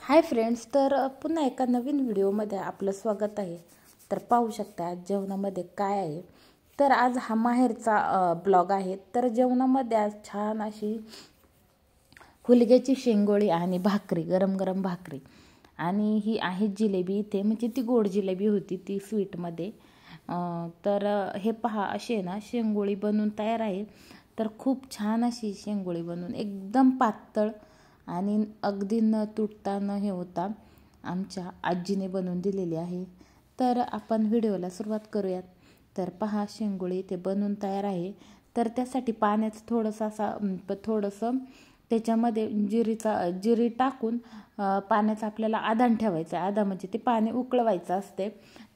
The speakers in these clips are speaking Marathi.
हाय फ्रेंड्स, तर पुन्हा एका नवीन व्हिडिओमध्ये आपलं स्वागत आहे. तर पाहू शकता आज जेवणामध्ये काय आहे. तर आज हा माहेरचा ब्लॉग आहे. तर जेवणामध्ये आज छान अशी हुलग्याची शेंगोळी आणि भाकरी, गरम गरम भाकरी, आणि ही आहे जिलेबी इथे, म्हणजे ती गोड जिलेबी होती ती स्वीटमध्ये. तर हे पहा, अशी आहे ना शेंगोळी बनवून तयार आहे. तर खूप छान अशी शेंगोळी बनवून एकदम पातळ आणि अगदी न तुटता न हे होता आमच्या आजीने बनवून दिलेली आहे. तर आपण व्हिडिओला सुरुवात करूयात. तर पहा, शेंगोळी ते बनवून तयार आहे. तर त्यासाठी पाण्याचं थोडंसं त्याच्यामध्ये जिरी टाकून पाण्याचं आपल्याला आधान ठेवायचं आहे. आधा म्हणजे ते पाणी उकळवायचं असते.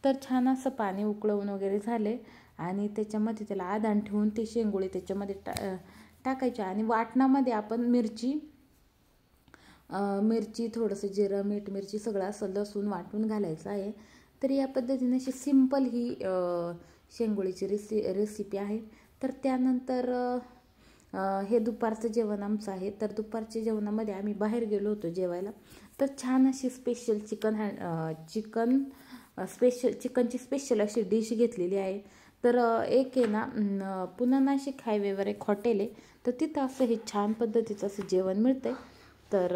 तर छान असं पाणी उकळवून वगैरे झाले आणि त्याच्यामध्ये त्याला आधान ठेवून ती शेंगोळी त्याच्यामध्ये टाकायची. आणि वाटणामध्ये आपण मिरची, थोडंसं जिरं, मीठ, मिरची सगळं असं लसूण वाटून घालायचं आहे. तर या पद्धतीने अशी सिंपल ही शेंगोळीची रेसिपी आहे. तर त्यानंतर हे दुपारचं जेवण आमचं आहे. तर दुपारच्या जेवणामध्ये आम्ही बाहेर गेलो होतो जेवायला. तर छान अशी स्पेशल चिकनची स्पेशल अशी डिश घेतलेली आहे. तर एक आहे ना पुणे नाशिक हायवेवर एक हॉटेल आहे. तर तिथं असं हे छान पद्धतीचं असं जेवण मिळतंय. तर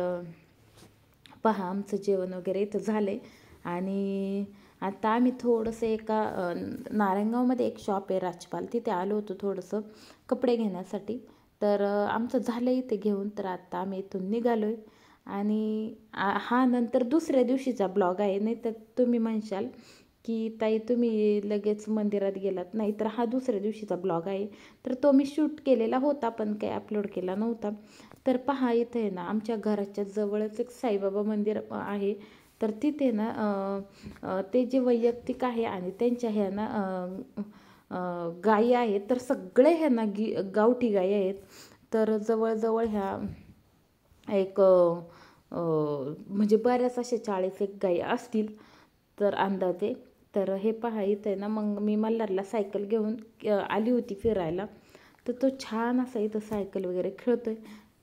पहा, आमचं जेवण वगैरे इथं झालं आहे. आणि आता आम्ही थोडंसं एका नारायणगावमध्ये एक शॉप आहे राजपाल, तिथे आलो होतो थोडंसं कपडे घेण्यासाठी. तर आमचं झालं इथे घेऊन. तर आता आम्ही इथून निघालो आहे. आणि हा नंतर दुसऱ्या दिवशीचा ब्लॉग आहे. नाही तर तुम्ही म्हणशाल की ताई तुम्ही लगेच मंदिरात गेलात. नाही, तर हा दुसऱ्या दिवशीचा ब्लॉग आहे. तर तो मी शूट केलेला होता पण काही अपलोड केला नव्हता. तर पहा, इथे आहे ना आमच्या घराच्या जवळच एक साईबाबा मंदिर आहे. तर तिथे ना ते जे वैयक्तिक आहे आणि त्यांच्या ह्या ना गायी आहेत. तर सगळे ह्या ना गावठी गायी आहेत. तर जवळजवळ ह्या एक म्हणजे बऱ्याच अशा 40-1 गायी असतील तर अंदाजे. तर हे पहा, इथं ना मग मी मल्हारला सायकल घेऊन आली होती फिरायला. तर तो छान असा इथं सायकल वगैरे खेळतोय.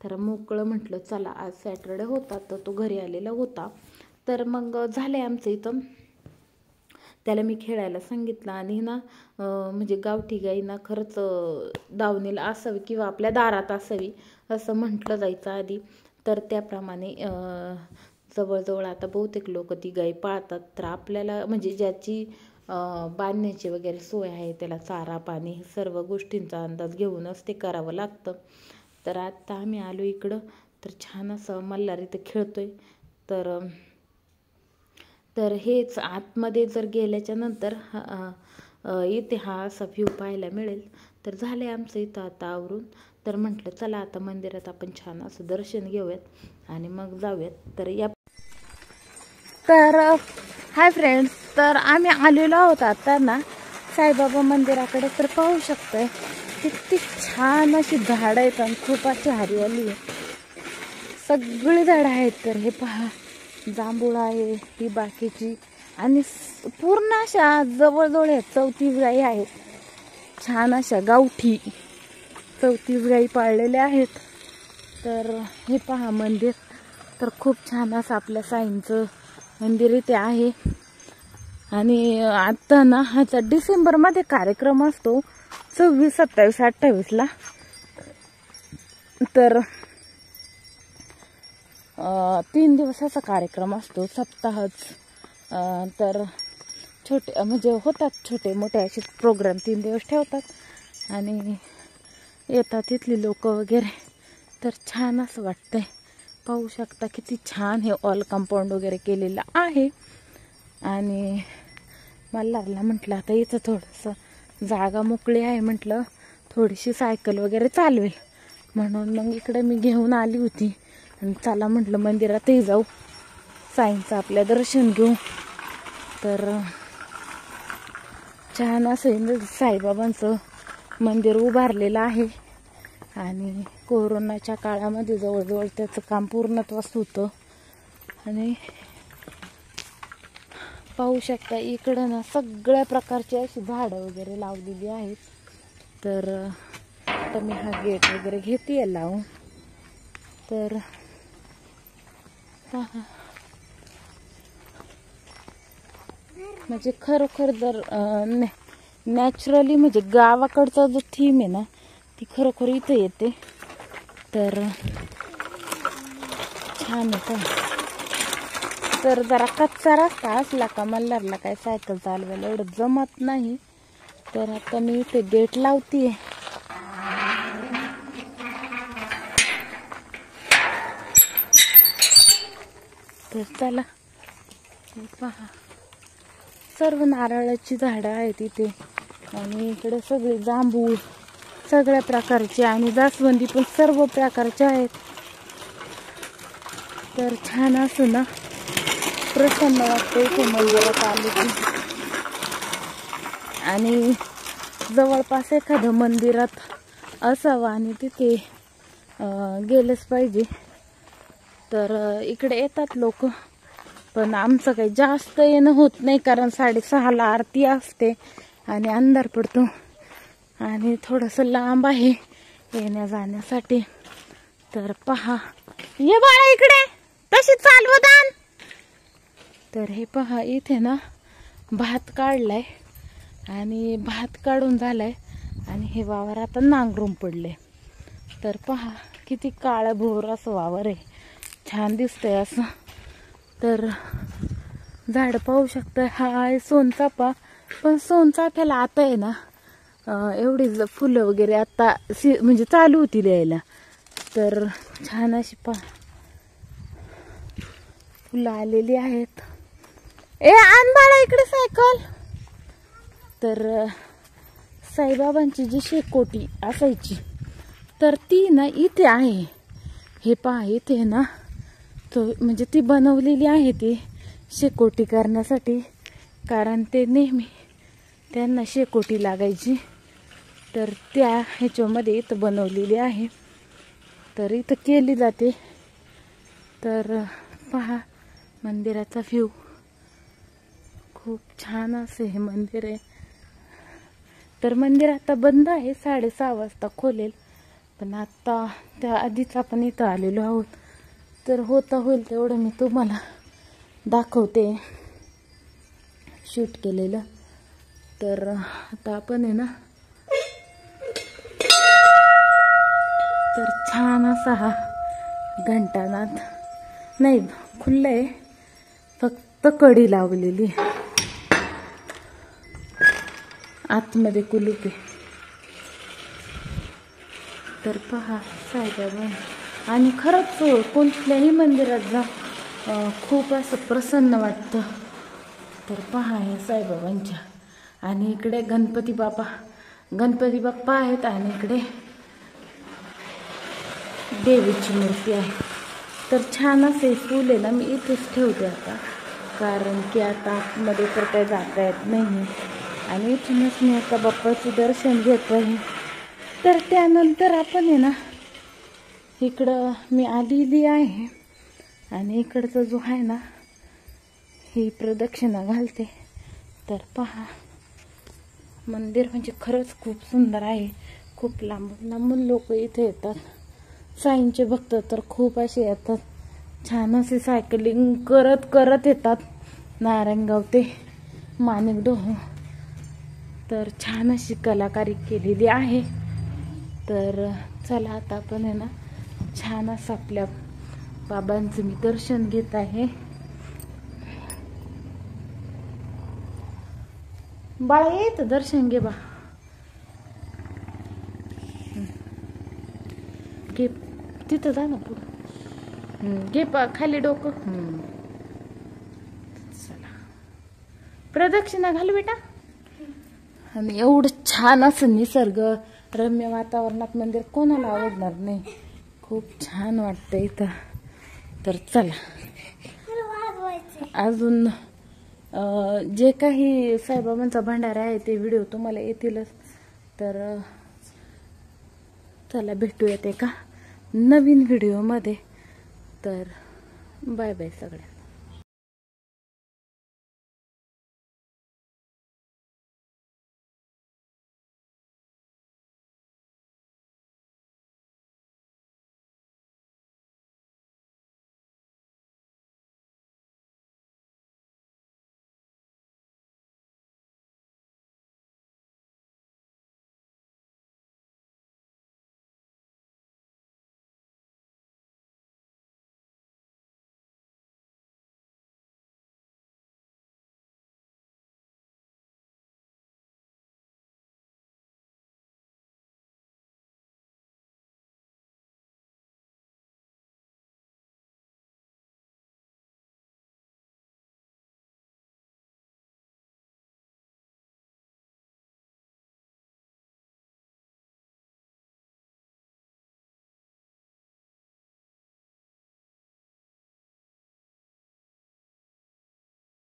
तर मोकळं म्हटलं चला, आज सॅटरडे होता तर तो घरी आलेला होता. तर मग झालं आमचं इथं. त्याला मी खेळायला सांगितलं. आणि ना म्हणजे गावठी गाई ना खरंच दावणीला असावी किंवा आपल्या दारात असावी असं म्हटलं जायचं आधी. तर त्याप्रमाणे जवळजवळ आता बहुतेक लोक ती गाय पाळतात. तर आपल्याला म्हणजे ज्याची बांधण्याची वगैरे सोय आहे त्याला चारा पाणी सर्व गोष्टींचा अंदाज घेऊनच ते करावं लागतं. तर आत्ता आम्ही आलो इकडं. तर छान असं मल्हार इथं खेळतोय. तर हेच आतमध्ये जर गेल्याच्या नंतर इथे हा असा व्ह्यू पाहायला मिळेल. तर झालं आहे आमचं इथं आता आवरून. तर म्हटलं चला आता मंदिरात आपण छान असं दर्शन घेऊयात आणि मग जाऊयात. तर हाय फ्रेंड्स, तर आम्ही आलेलो आहोत आता ना साईबाबा मंदिराकडे. तर पाहू शकतोय किती छान अशी झाडं आहेत आणि खूप अशी हरियाली आहे. सगळी झाडं आहेत. तर हे पहा, जांभूळ आहे ही बाकीची, आणि पूर्ण अशा जवळजवळ 34 गायी आहेत. छान अशा गावठी 34 गायी पाळलेल्या आहेत. तर हे पहा मंदिर. तर खूप छान असं आपल्या साईंचं मंदिर इथे आहे. आणि आता ना ह्याचा डिसेंबरमध्ये कार्यक्रम असतो 26, 27, 28ला. तर 3 दिवसाचा कार्यक्रम असतो, सप्ताहच. तर छोटे म्हणजे होतात छोटे मोठे असे प्रोग्राम 3 दिवस ठेवतात आणि येतात तिथली लोक वगैरे. तर छान असं वाटतंय. पाहू शकता किती छान हे ऑल कंपाऊंड वगैरे केलेलं आहे. आणि मल्हारला म्हटलं आता इथं थोडंसं जागा मोकळी आहे, म्हटलं थोडीशी सायकल वगैरे चालवेल, म्हणून मग इकडे मी घेऊन आली होती. आणि चला म्हटलं मंदिरातही जाऊ, साईंचं आपल्या दर्शन घेऊ. तर छान असं साईबाबांचं मंदिर उभारलेलं आहे. आणि कोरोनाच्या काळामध्ये जवळजवळ त्याचं काम पूर्णत्वास होतं. आणि पाहू शकता इकडं ना सगळ्या प्रकारची अशी झाडं वगैरे लावलेली आहेत. तर आता मी हा गेट वगैरे घेते लावून. तर पहा, म्हणजे खरोखर जर नॅचरली म्हणजे गावाकडचा जो थीम आहे ना ती खरोखर इथे येते. तर छान आहे. तर जरा कच्चा रस्ता असला का मल्हारला काय सायकल चालवायला एवढं जमत नाही. तर आता मी इथे गेट लावतीये. तर चला पहा, सर्व नारळाची झाडं आहेत इथे आणि इकडे सगळे जांभूळ सगळ्या प्रकारचे आणि जास्वंदी पण सर्व प्रकारचे आहेत. तर छान असं ना प्रसन्न वाटतं इथे मंदिरात आले की. आणि जवळपास एखादं मंदिरात असावं आणि तिथे गेलंच पाहिजे. तर इकडे येतात लोक, पण आमचं काही जास्त येणं होत नाही कारण 6:30ला आरती असते आणि अंधार पडतो आणि थोडंसं लांब आहे येण्या जाण्यासाठी. तर पहा, ये बाळा इकडे, तशी चालवदान. तर हे पहा इथे ना भात काढलाय आणि भात काढून झालाय आणि हे वावर आता नांगरून पडले. तर पहा किती काळभोर असं वावर आहे, छान दिसतंय असं. तर झाड पाहू शकता, हा आहे सोनचाफा. पण सोनचाफ्याला आता आहे ना एवढी फुलं वगैरे आता म्हणजे चालू होती द्यायला. तर छान अशी फुलं आलेली आहेत. आण बाळा इकडे सायकल. तर साईबाबांची जी शेकोटी असायची तर ती ना इथे आहे. हे पहा इथे ना तो म्हणजे ती बनवलेली आहे ती शेकोटी करण्यासाठी, कारण ते नेहमी त्यांना शेकोटी लागायची. तर त्या ह्याच्यामध्ये इथं बनवलेली आहे, तर इथं केली जाते. तर पहा मंदिराचा व्ह्यू खूप छान असे हे मंदिर आहे. तर मंदिर आता बंद आहे, 6:30 वाजता खोलेल. पण आता त्या आधीच आपण इथं आलेलो आहोत. तर होता होईल तेवढं मी तुम्हाला दाखवते शूट केलेलं. तर आता आपण आहे ना तर छान असा हा घंटानाद नाही खुल्ला आहे, फक्त कडी लावलेली, आतमध्ये कुलूप आहे. तर पहा साईबाबा, आणि खरंच कोणत्याही मंदिरात जा खूप असं प्रसन्न वाटतं. तर पहा हे साईबाबांच्या, आणि इकडे गणपती बाप्पा आहेत आणि इकडे देवीची मूर्ती आहे. तर छान असे फूल आहे ना मी इथेच ठेवते आता, कारण की आता आतमध्ये तर काही जाता येत नाही आणि इथूनच मी आता बाप्पाचं दर्शन घेत आहे. तर त्यानंतर आपण आहे ना इकडं मी आलेली आहे आणि इकडचं जो आहे ना ही प्रदक्षिणा घालते. तर पहा मंदिर म्हणजे खरंच खूप सुंदर आहे. खूप लांबून लांबून लोक इथे येतात. साईंचे भक्त तर खूप असे येतात, छान असे सायकलिंग करत येतात नारायणगाव ते माणिकडोह. तर छान अशी कलाकारी केलेली आहे. तर चला आता आपण आहे ना छान असं आपल्या बाबांचं मी दर्शन घेत आहे. बाळा येत दर्शन घे बा, घे तिथं जा ना पुढं, घे खाली डोकं. चला प्रदक्षिणा घाल बेटा. आणि एवढं छान असं निसर्ग रम्य वातावरणात मंदिर कोणाला आवडणार नाही, खूप छान वाटतं इथं. तर चला अजून जे काही साईबाबांचा भंडारा आहे ते व्हिडिओ तुम्हाला येतीलच. तर चला भेटूयात एका नवीन व्हिडिओमध्ये. तर बाय बाय सगळ्या.